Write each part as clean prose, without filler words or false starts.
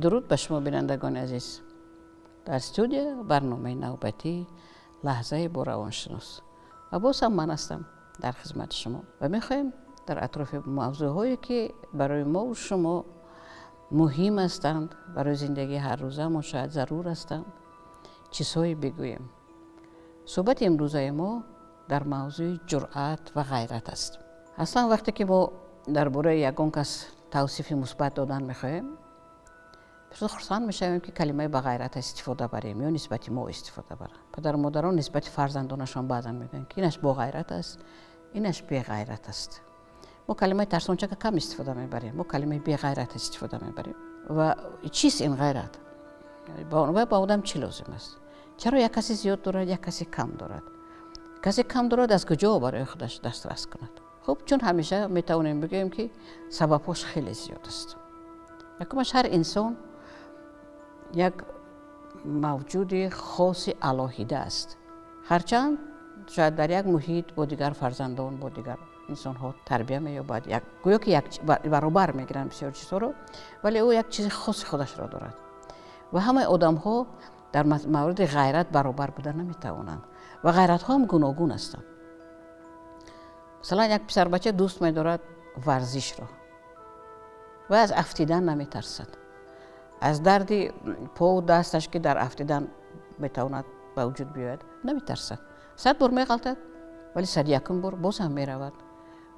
درود به شما بینندگان عزیز. در استودیو برنامه نوبتی لحظه با روانشناس و باز هم من هستم در خدمت شما و میخوایم در اطراف موضوعهایی که برای ما و شما مهم هستند، برای زندگی هر روزه ما شاید ضرور هستند، چیزهایی بگوییم. صحبت امروزه ما در موضوع جرأت و غیرت است. اصلا وقتی که ما درباره یگان کس توصیف مثبت دادن میخوایم، بسیار خرسند میشویم که کلمه با غیرت استفاده بریم یا نسبت ما استفاده بریم. پدر و مادران نسبت فرزندانشان بعضا میگن که اینش با غیرت است، اینش بی غیرت است. ما کلمه ترسانچه که کم استفاده میبریم، ما کلمه بی غیرت استفاده میبریم. و چیست این غیرت؟ با آدم چی لازم است؟ چرا یک کسی زیاد دارد، یک کسی کم دارد؟ کسی کم دارد از کجا برای خودش دسترس کند؟ خب چون همیشه میتوانیم بگیم که سببش خیلی زیاد است. یکمش هر انسان یک موجود خاص الهیده است. هرچند شاید در یک محیط با دیگر فرزندان، با دیگر انسان ها تربیت می‌یابد، گویا که یک برابر میگیرن بسیار چیزها رو، ولی او یک چیز خاص خودش را دارد و همه آدم ها در مورد غیرت برابر بودن نمیتوانند و غیرت ها هم گوناگون هستند. مثلا یک پسر بچه دوست می‌دارد ورزش را و از افتیدن نمیترسد، از درد پا و دستش که در افتیدن میتواند به وجود بیاید نمیترسد. 100 بار میغلطد ولی 101 بار باز هم میرود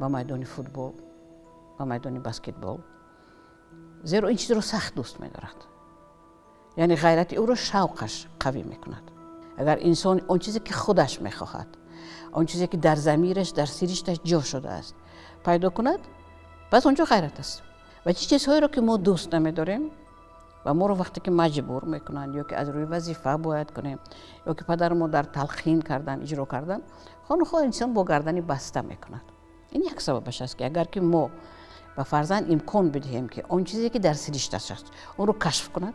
به میدان فوتبال و میدان بسکتبال، زیرا این چیز رو سخت دوست می‌دارد. یعنی غیرت او رو شوقش قوی میکند. اگر انسان اون چیزی که خودش میخواهد، اون چیزی که در ضمیرش، در سیرشتش جا شده است پیدا کند، پس اونجا غیرت است. و چه چیزهایی رو که ما دوست نمی‌داریم و ما رو وقتی که مجبور میکنن یا که از روی وظیفه باید کنیم یا که پدر ما در تلقین کردن، اجرا کردن، خود انسان با گردنی بسته میکند. این یک سببش است که اگر که ما به فرزند امکان بدهیم که اون چیزی که در سیرشتش است اون رو کشف کند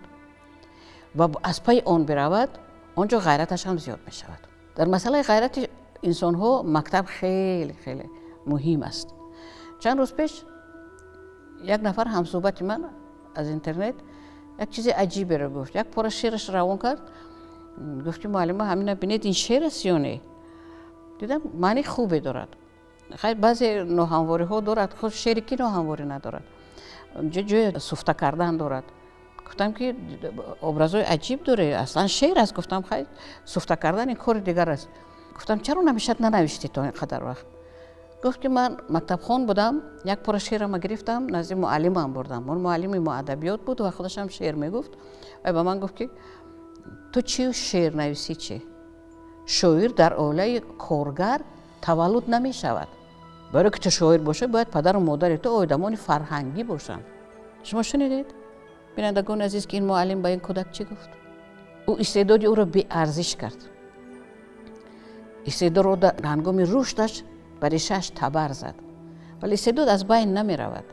و از پای آن برود، اونجا غیرتش هم زیاد می شود. در مسئله غیرت انسان ها مکتب خیلی خیلی مهم است. چند روز پیش یک نفر همصحبت من از اینترنت یک چیز عجیبی رو گفت، یک پاره شعرش روان کرد، گفت که معلم همین بینید این شعر است یا نه؟ دیدم معنی خوبی دارد. خیلی بعضی ناهمواری ها دارد، خود شعری که ناهمواری ندارد، جای سفته کردن دارد. گفتم که ابرازهای عجیب داره، اصلا شعر است. گفتم خیلی سفته کردن این کار دیگر است. گفتم چرا نمیشد ننوشتی تا اینقدر وقت؟ گفت که من مکتب خوان بودم، یک پاره شعرم گرفتم نزد معلمم بردم. اون معلم ما ادبیات بود و خودش هم شعر میگفت و به من گفت که تو چی شعر نویسی چی؟ شاعر در عائله کارگر تولد نمی شود. برای که تو شاعر باشه باید پدر و مادر تو آدمان فرهنگی باشند. شما شنیدید؟ بینندگان عزیز که این معلم به این کودک چی گفت؟ او استعداد او را بی ارزش کرد. استعداد رو در هنگام رشدش برای شش تبر زد، ولی استعداد از بین نمی رود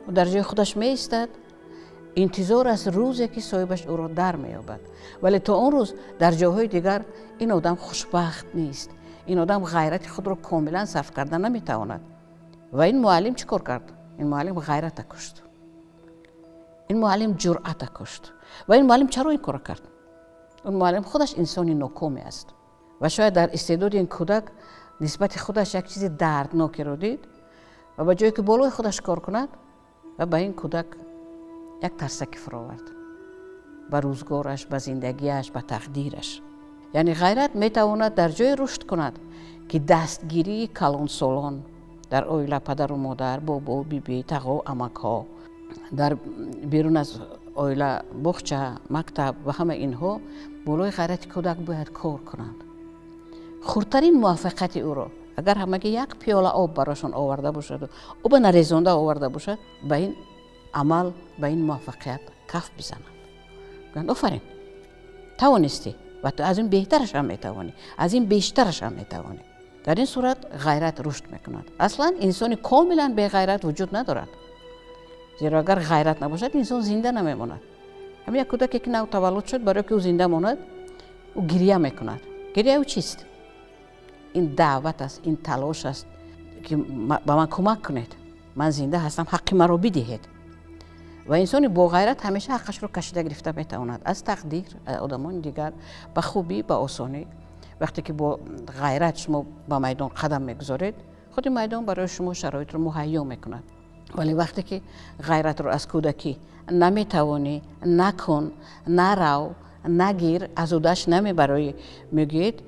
و در جای خودش می ایستد، انتظار از روزی که صاحبش او را در می یابد. ولی تا اون روز در جاهای دیگر این آدم خوشبخت نیست، این آدم غیرت خود را کاملا صرف کردن نمی تواند. و این معلم چی کار کرد؟ این معلم غیرت کشت، این معلم جرأت کشت. و این معلم چرا این کار کرد؟ اون معلم خودش انسانی ناکامی است و شاید در استعداد این کودک نسبت خودش یک چیز دردناکی رو دید و به جایی که بالای خودش کار کند و به این کودک یک ترسکی فرا آورد، به روزگارش، به زندگیش، به تقدیرش. یعنی غیرت میتواند در جای رشد کند که دستگیری کلان سالان در عائله، پدر و مادر، بابا، بیبی، تقا و عمک ها، در بیرون از عائله، باغچه، مکتب و همه اینها بالای غیرت کودک باید کار کنند. خردترین موفقیت او را اگر همگی یک پیاله آب براشون آورده باشد و او به نریزانده آورده باشد، به این عمل، به این موفقیت کف بزنند. گویند آفرین توانستی و تو از این بهترش هم میتوانی، از این بیشترش هم میتوانی. در این صورت غیرت رشد میکند. اصلا انسان کاملا به غیرت وجود ندارد، زیرا اگر غیرت نباشد انسان زنده نمیماند. همین یک کودکی که نو تولد شد، برای که او زنده ماند او گریه میکند. گریه او چیست؟ این دعوت است، این تلاش است که به من کمک کنید، من زنده هستم، حق مرا بدهید. و انسان با غیرت همیشه حقش رو کشیده گرفته میتواند از تقدیر آدمان دیگر به خوبی به آسانی. وقتی که با غیرت شما به میدان قدم میگذارید خود میدان برای شما شرایط رو مهیا میکند. ولی وقتی که غیرت رو از کودکی نمیتوانی، نکن، نرو، نگیر، از اودش نمیبری میگید،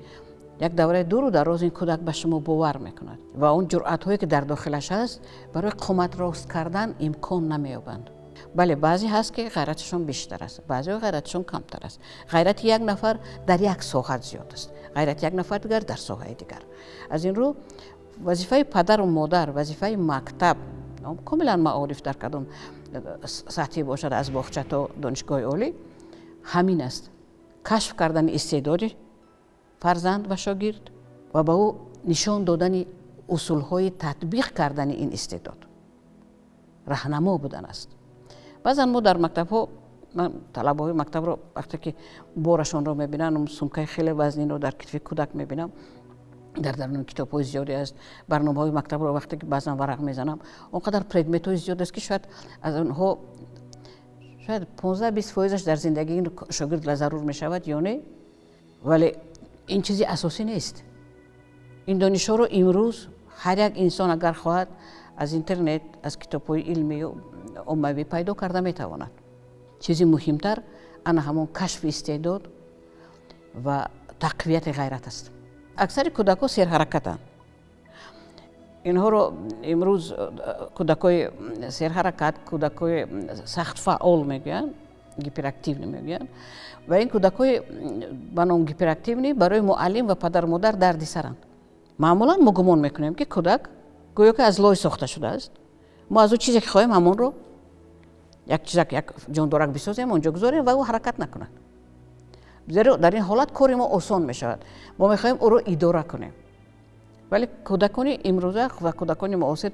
یک دوره دور و دراز این کودک به شما باور میکند و اون جرأت هایی که در داخلش هست برای قامت راست کردن امکان نمییابند. بله بعضی هست که غیرتشون بیشتر است، بعضی غیرتشون کمتر است. غیرت یک نفر در یک ساحه زیاد است، غیرت یک نفر دیگر در ساحه دیگر. از این رو وظیفه پدر و مادر، وظیفه مکتب کاملا معارف در کدام سطحی باشد از باغچه تا دانشگاه عالی همین است، کشف کردن استعداد فرزند و شاگرد و به او نشان دادن اصولهای تطبیق کردن این استعداد، راهنما بودن است. بعضا ما در مکتب ها، من طلبه های مکتب رو وقتی که بارشون رو میبینم، سمکه خیلی وزنین رو در کتف کودک میبینم، در درون کتاب های زیادی است. برنامه های مکتب رو وقتی که بعضا ورق میزنم اونقدر پردمت های زیاد است که شاید از اونها شاید 15-20% در زندگی این شاگرد ضرور میشود یا نه، ولی این چیزی اساسی نیست. این دانش‌ها رو امروز هر یک انسان اگر خواهد از اینترنت، از کتاب‌های علمی و عمومی پیدا کرده میتواند. چیزی مهمتر آن همون کشف استعداد و تقویت غیرت است. اکثر کودک‌ها سرحرکتند. اینها رو امروز کودک‌های سرحرکت، کودک‌های سخت فعال میگن، هیپراکتیو نمیگن و این کودک‌های به نام هیپراکتیو برای معلم و پدر مادر دردسرند. معمولا ما گمان میکنیم که کودک گویا که از لای ساخته شده است، ما از او چیزی که خواهیم همون رو یک چیزی که یک جاندارک بسازیم اونجا گذاریم و او حرکت نکند. زیرا در این حالت کار ما آسان میشود، ما میخواهیم او رو اداره کنیم. ولی کودکان امروزه و کودکان معاصر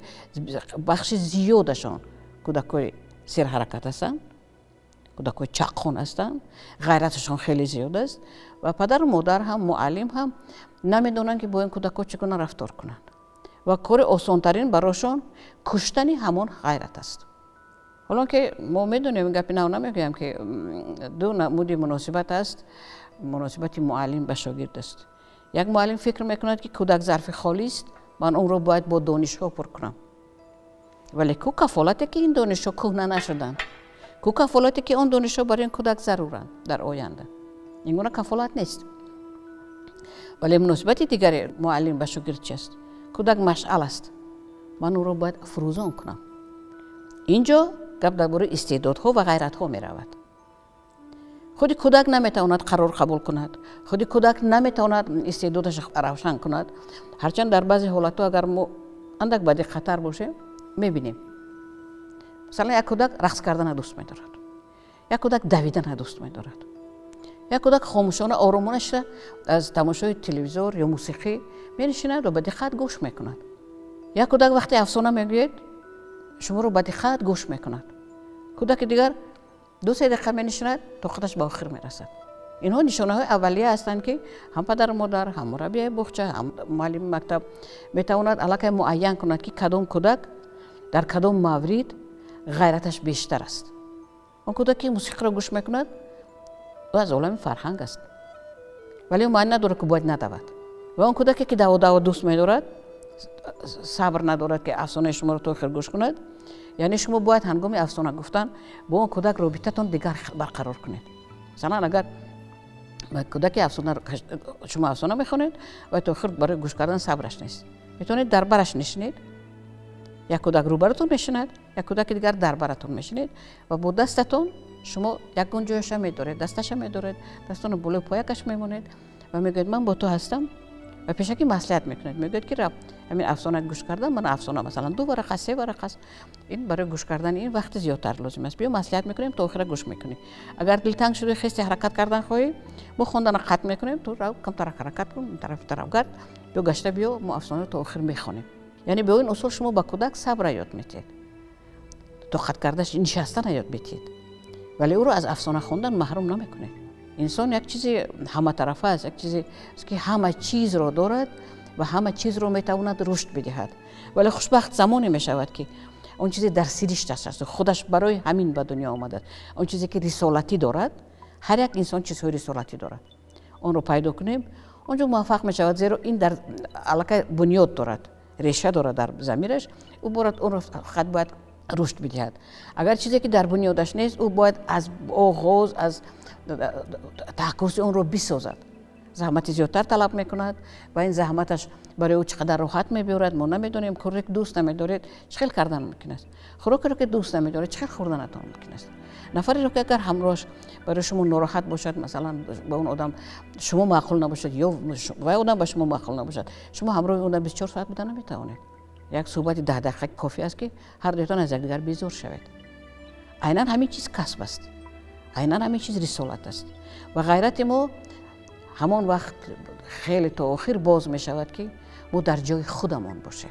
بخش زیادشان کودکان سرحرکت هستند، کودکان چاقخون هستند، غیرتشان خیلی زیاد است و پدر و مادر هم معلم هم نمیدونن که با این کودکان چگونه رفتار کنند و کار آسان ترین براشون کشتن همون غیرت است. حالا که ما میدونیم، گپی نمیگم که دو نمود مناسبت است، مناسبت معلم به شاگرد است. یک معلم فکر میکند که کودک ظرف خالی است، من اون رو باید با دانش‌ها پر کنم. ولی کو کفالتی که این دانش‌ها کهنه نشدن، کو کفالتی که اون دانش‌ها برای این کودک ضرورند در آینده. این گونه کفالت نیست. ولی مناسبت دیگر معلم به شاگرد چیست؟ کودک مشعل است، من اون رو باید فروزان کنم. اینجا گپ درباره استعدادها و غیرت‌ها می‌رود. خود کودک نمیتواند قرار قبول کند، خود کودک نمیتواند استعدادش روشن کند. هرچند در بعضی حالت‌ها اگر ما اندک با دقت‌تر باشیم می‌بینیم، مثلا یک کودک رقص کردن دوست می‌دارد، یک کودک دویدن دوست می‌دارد، یک کودک خاموشانه آرامانش را از تماشای تلویزیون یا موسیقی می‌نشیند و به دقت گوش می‌کند. یک کودک وقتی افسانه میگوید شما رو به دقت گوش می‌کند. کودک دیگر 2-3 دقیقه می‌نشیند تا خودش به آخر می‌رسد. اینها نشانه‌های اولیه هستند که هم پدر و مادر، هم مربی باغچه، هم معلم مکتب می‌تواند علاقه معین کند که کدام کودک در کدام مورد غیرتش بیشتر است. اون کودک که موسیقی را گوش می‌کند او از عالم فرهنگ است، ولی او معنی ندارد که باید ندود. و اون کودکی که دو دوست می‌دارد، صبر ندارد که افسانه شما را تا آخر گوش کند، یعنی شما باید هنگام افسانه گفتن با اون کودک رابطتون دیگر برقرار کنید. مثلا اگر کودک افسانه شما افسانه میخونید و تا آخر برای گوش کردن صبرش نیست، میتونید در برش نشینید، یک کودک روبرتون میشیند، یک کودک دیگر در برتون میشینید و با دستتون شما یک گنجایش میدارید، دستش میدارید، دستتون بالای پایکش میمونید و میگید من با تو هستم و پیشکی مصلحت میکنید، میگید که رب همین افسانه گوش کردن، من افسانه مثلا 2 ورقه 3 ورقه است، این برای گوش کردن این وقت زیادتر لازم است، بیا مصلحت میکنیم تا آخر گوش میکنی. اگر دلتنگ شده خسته حرکت کردن خواهی، ما خوندن قطع میکنیم، تو رو کم تر حرکت کن، این طرف گرد، بیا گشته بیا، ما افسانه تا آخر میخونیم. یعنی به این اصول شما با کودک صبر یاد میدید، تا خط کردش نشستن یاد میدید، ولی او رو از افسانه خوندن محروم نمیکنید. انسان یک چیزی همه طرفه است، یک چیزی است که همه چیز را دارد و همه چیز رو میتواند رشد بدهد. ولی خوشبخت زمانی میشود که اون چیزی در سیریش دست خودش برای همین به دنیا آمده. اون چیزی که رسالتی دارد، هر یک انسان چیزهای رسالتی دارد. اون رو پیدا کنیم، اونجا موفق میشود، زیرا این در علاقه بنیاد دارد، ریشه دارد در ضمیرش، او باید اون رو خود باید رشد بدهد. اگر چیزی که در بنیادش نیست، او باید از آغاز از تحقیق اون رو بسازد. زحمت زیادتر طلب میکند و این زحمتش برای او چقدر راحت میبرد ما نمیدونیم. کاری که دوست نمیدارید چخیل کردن ممکن است، خوراکی رو که دوست نمیدارید چخیل خوردنتان ممکن است. نفری رو که اگر همراهش برای شما ناراحت باشد، مثلا با اون آدم شما معقول نباشد یا و اون آدم با شما معقول نباشد، شما همراه اون 24 ساعت بودن نمیتوانید. یک صحبت 10 دقیقه کافی است که هر دوتان از یکدیگر بیزار شوید. عیناً همین چیز کسب است، عیناً همین چیز رسالت است. و غیرت ما همان وقت خیلی تا آخر باز می شود که ما در جای خودمان باشیم.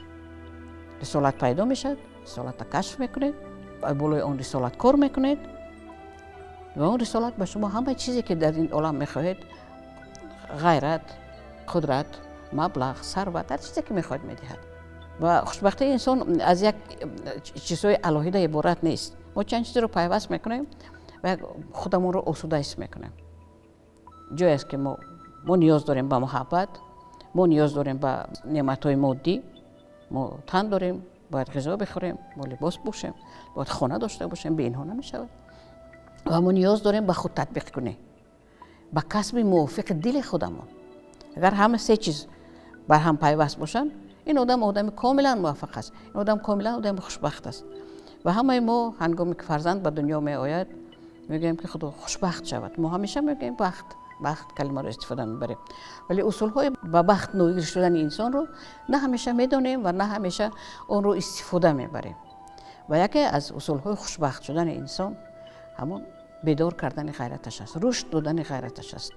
رسالت پیدا می شد، رسالت کشف میکنید، بالای اون رسالت کار میکنید و اون رسالت به شما همه چیزی که در این عالم میخواهید، غیرت، قدرت، مبلغ، ثروت، هر چیزی که میخواهید میدهد. و خوشبختی انسان از یک چیزهای الهی عبارت نیست. ما چند چیز رو پیوست میکنیم و خودمون رو آسوده حس میکنیم. جایی است که ما نیاز داریم به محبت، ما نیاز داریم به نعمت‌های مادی، ما تن داریم، باید غذا بخوریم، ما لباس پوشیم، باید خانه داشته باشیم، به اینها نمیشود. و ما نیاز داریم به خود تطبیق کنیم، به کسب موافق دل خودمون. اگر همه سه چیز بر هم پیوست باشن، این آدم کاملا موفق است، این آدم کاملا آدم خوشبخت است. و همه ما هنگامی که فرزند به دنیا می آید میگیم که خدا خوشبخت شود. ما همیشه میگیم بخت کلمه رو استفاده میبریم، ولی اصول های به بخت نویل شدن انسان رو نه همیشه میدونیم و نه همیشه اون رو استفاده میبریم. و یکی از اصول های خوشبخت شدن انسان همون بیدار کردن غیرتش است، رشد دادن غیرتش است.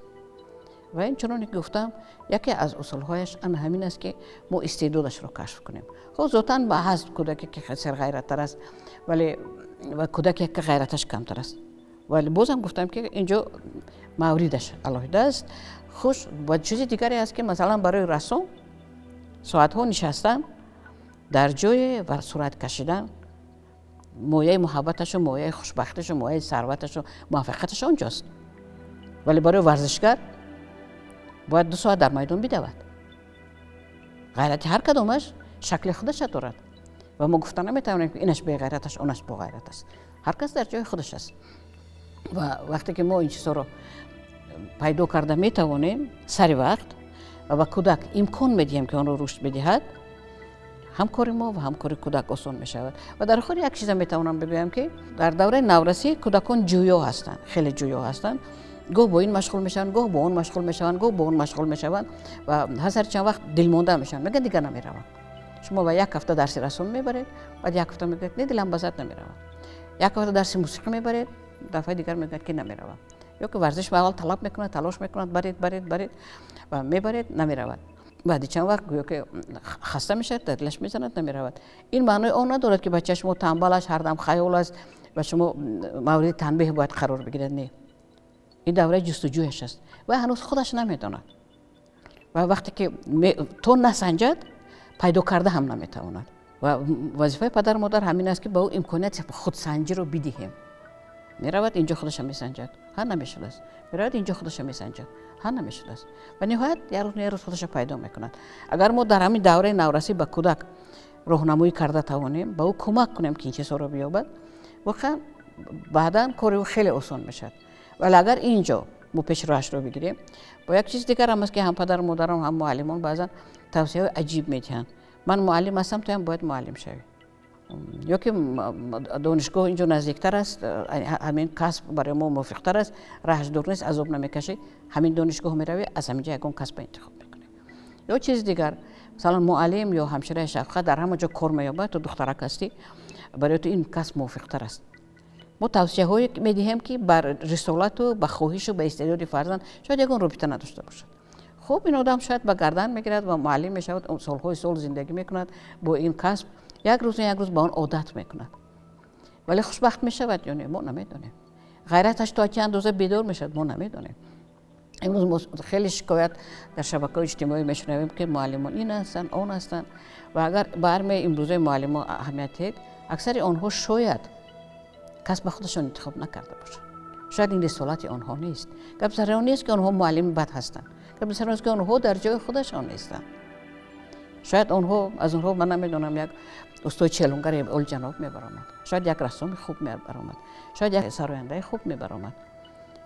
و این چنانه که گفتم یکی از اصول هایش همین است که ما استعدادش رو کشف کنیم. خب ذاتاً به حسب کودکی که خسر غیرت تر است، ولی و کودکی که غیرتش کمتر است. ولی بازم گفتم که اینجا موردش علاوه است. خوش و چیز دیگری است که مثلا برای رسام ساعت ها نشستن در جای و صورت کشیدن، مایه محبتش و مایه خوشبختش و مایه ثروتش و موفقیتش اونجاست. ولی برای ورزشگر باید 2 ساعت در میدان بدود. غیرت هر کدامش شکل خودش دارد و ما گفتن نمیتونیم که اینش به غیرتش اونش با غیرت است. هر کس در جای خودش است. و وقتی که ما این چیزا رو پیدا کرده میتوانیم سری وقت و به کودک امکان میدیم که آن رو رشد بدهد، همکاری ما و همکاری کودک آسان می شود. و در آخر یک چیز میتوانم بگویم که در دوره نورسی کودکان جویا هستند، خیلی جویا هستند. گاه با این مشغول میشن، گاه با اون مشغول میشن، گاه با اون مشغول میشن و هر چند وقت دلمانده میشن، میگن دیگه نمیروم. شما با 1 هفته درس رسم میبرید، بعد 1 هفته میگید نه دلم بزد نمیروم. 1 هفته درس موسیقی میبرید، دفعه دیگر میگید که نمیروم. یا که ورزش به حال طلب میکنه، تلاش میکنه، برید و میبرید نمیرود. بعد چند وقت گویا که خسته میشه، دلش میزند نمیرود. این معنی اون ندارد که بچه شما تنبلش هر دم خیال است و شما مورد تنبیه باید قرار بگیرید. نه، این دوره جستجویش است و هنوز خودش نمیداند و وقتی که تو نسنجد پیدا کرده هم نمیتواند. و وظیفه پدر و مادر همین است که به او امکانیت خودسنجی رو بدهیم. میرود اینجا خودش میسنجد، ها نمیشد است. میرود اینجا خودش میسنجد، ها نمیشد است. و نهایت یه روز خودش پیدا میکند. اگر ما در همین دوره نورسی به کودک راهنمایی کرده توانیم، به او کمک کنیم که این چیزا رو بیابد، واقعا بعداً کار او خیلی آسان میشد. ولی اگر اینجا ما پیش روش رو بگیریم، با یک چیز دیگر هم است که هم پدر و مادران هم معلمان بعضا توصیه عجیب میدهند. من معلم هستم، تو هم باید معلم شوی. یا که دانشگاه اینجا نزدیکتر است، همین کسب برای ما موفق‌تر است، راهش دور نیست، عذاب نمیکشی، همین دانشگاه میروی، از همینجا یکون کسب انتخاب میکنی. یا چیز دیگر، مثلا معلم یا همشیره شفقت در همه جا کار مییابد، تو دخترک هستی، برای تو این کسب موفق‌تر است. ما توصیه هایی میدهیم که بر رسالت و به خواهش و به استعداد فرزند شاید یکون رابطه نداشته باشد. خب این آدم شاید به گردن میگیرد و معلم میشود، سالهای سال زندگی میکند با این کسب، یک روز با آن عادت میکند. ولی خوشبخت میشود یا نه ما نمیدونیم. غیرتش تا چند روزه بیدار میشد ما نمیدونیم. امروز خیلی شکایت در شبکه‌های اجتماعی میشنویم که معلمان این هستن اون هستن و اگر برمی امروزه معلمان اهمیت دهید، اکثر آنها شاید کسب خودشان انتخاب نکرده باشند. شاید این رسالت آنها نیست. گپ سر آن نیست که آنها معلم بد هستند. گپ سر آن است که آنها در جای خودشان نیستند. شاید آنها از آنها من نمیدونم یک استاد چلونگر اول جناب میبرامد. شاید یک رسام خوب میبرامد. شاید یک سراینده خوب میبرامد.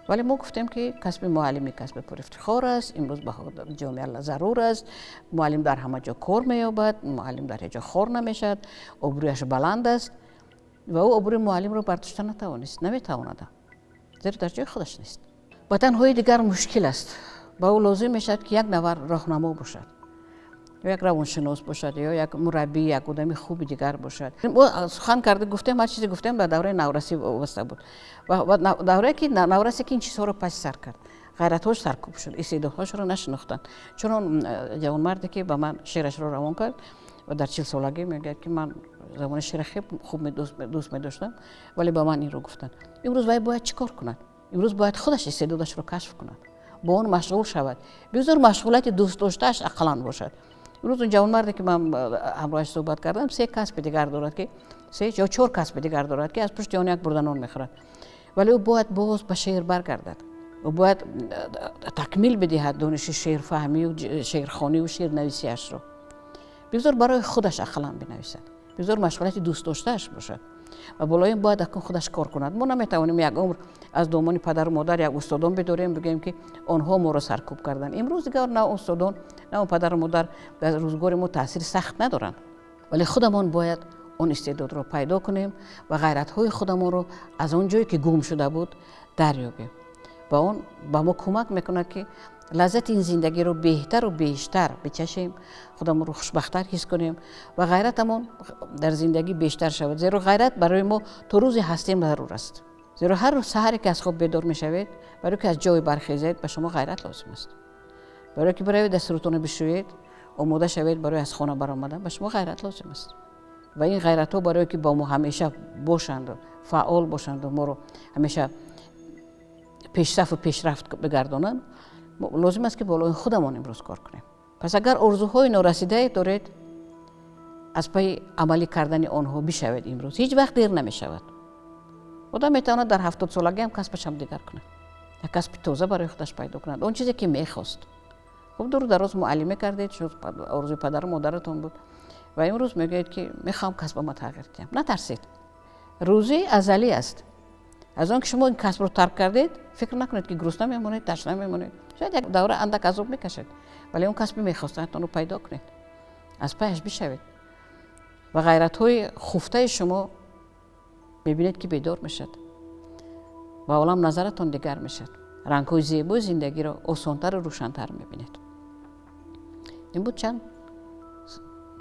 ولی ما گفتیم که کسب معلمی کسب پر افتخار است. امروز به جامعه ضرور است. معلم در همه جا کار مییابد. معلم در هیچ جا خار نمیشد. ابرویش بلند است و او ابروی معلم رو برداشته نمیتواند. زیرا در جای خودش نیست. با تنهایی دیگر مشکل است. با او لازم میشد که یک نفر راهنما باشد، یا یک روانشناس باشد، یا یک مربی، یک آدم خوب دیگر باشد. ما سخن کرده گفتیم، هر چیزی گفتیم به دوره نورسی وابسته بود و دوره که نورسی که این چیزها رو پس سر کرد، غیرت‌هاش سرکوب شد، استعدادهاش رو نشناختن. چون جوان مردی که به من شعرش رو روان کرد و در 40 سالگی میگه که من زمان شعر خوب دوست می‌داشتم، ولی به من این رو گفتن. امروز باید چیکار کند؟ امروز باید خودش استعدادش رو کشف کند، با اون مشغول شود، بذار مشغولیت دوست داشتهش اقلان باشد. امروز اون جوان مردی که من همراهش صحبت کردم 3 کسب دیگر دارد که 3 یا 4 کسب دیگر دارد که از پشت آن یک بردنان میخورد، ولی او باید باز به شعر برگردد. او باید تکمیل بدهد دانش شعر فهمی و شعرخوانی و شعر نویسیش رو. بذار برای خودش اقلان بنویسد، بذار مشغولیت دوست داشتهش باشد و بالای این باید اکنون خودش کار کند. ما نمیتوانیم یک عمر از دامان پدر و مادر یک استادان بداریم بگیم که آنها ما را سرکوب کردن. امروز دیگر نه استادان نه پدر و مادر در روزگار ما تاثیر سخت ندارند، ولی خودمان باید اون استعداد رو پیدا کنیم و غیرت‌های خودمان رو از اون جایی که گم شده بود دریابیم. با اون با ما کمک میکنه که لذت این زندگی رو بهتر و بیشتر بچشیم، خودمون رو خوشبخت‌تر حس کنیم و غیرتمون در زندگی بیشتر شود. زیرا غیرت برای ما تا روز هستیم ضرور است. زیرا هر روز سحری که از خواب بیدار میشوید، برای که از جای برخیزید، به شما غیرت لازم است. برای که برای دستورتون بشویید، آماده شوید برای از خانه برآمدن، به شما غیرت لازم است. و این غیرت‌ها برای که با ما همیشه باشند و فعال باشند و ما رو همیشه پیشرفت و پیشرفت بگردانند، لازم است که بالای خودمان امروز کار کنیم. پس اگر آرزوهای نارسیده دارید، از پی عملی کردن آنها بشوید. امروز هیچ وقت دیر نمی شود. آدم میتواند در 70 سالگی هم کسبش هم دیگر کنه، یک کسب تازه برای خودش پیدا کند، اون چیزی که میخواست. خب دور دراز معلمی کردید، شد آرزوی پدر و مادرتون بود و امروز میگید که میخوام کسبم تغییر کنم. نترسید، روزی ازلی است. از آن که شما این کسب رو ترک کردید، فکر نکنید که گرسنه میمونید، تشنه میمونید. شاید یک دوره اندک عذاب میکشید، ولی اون کسب میخواستتون رو پیدا کنید، از پیش بشوید و غیرت‌های خفته شما میبینید که بیدار میشد و عالم نظرتون دیگر میشد. رنگ‌های زیبای زندگی رو آسان‌تر و روشن‌تر میبینید. این بود چند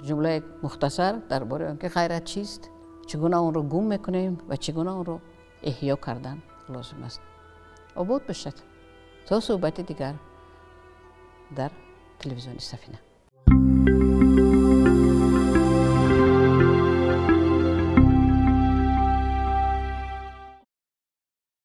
جمله مختصر درباره اینکه غیرت چیست، چگونه اون رو گم میکنیم و چگونه اون رو احیا کردن لازم است. آباد باشد تا صحبت دیگر در تلویزیون سفینه.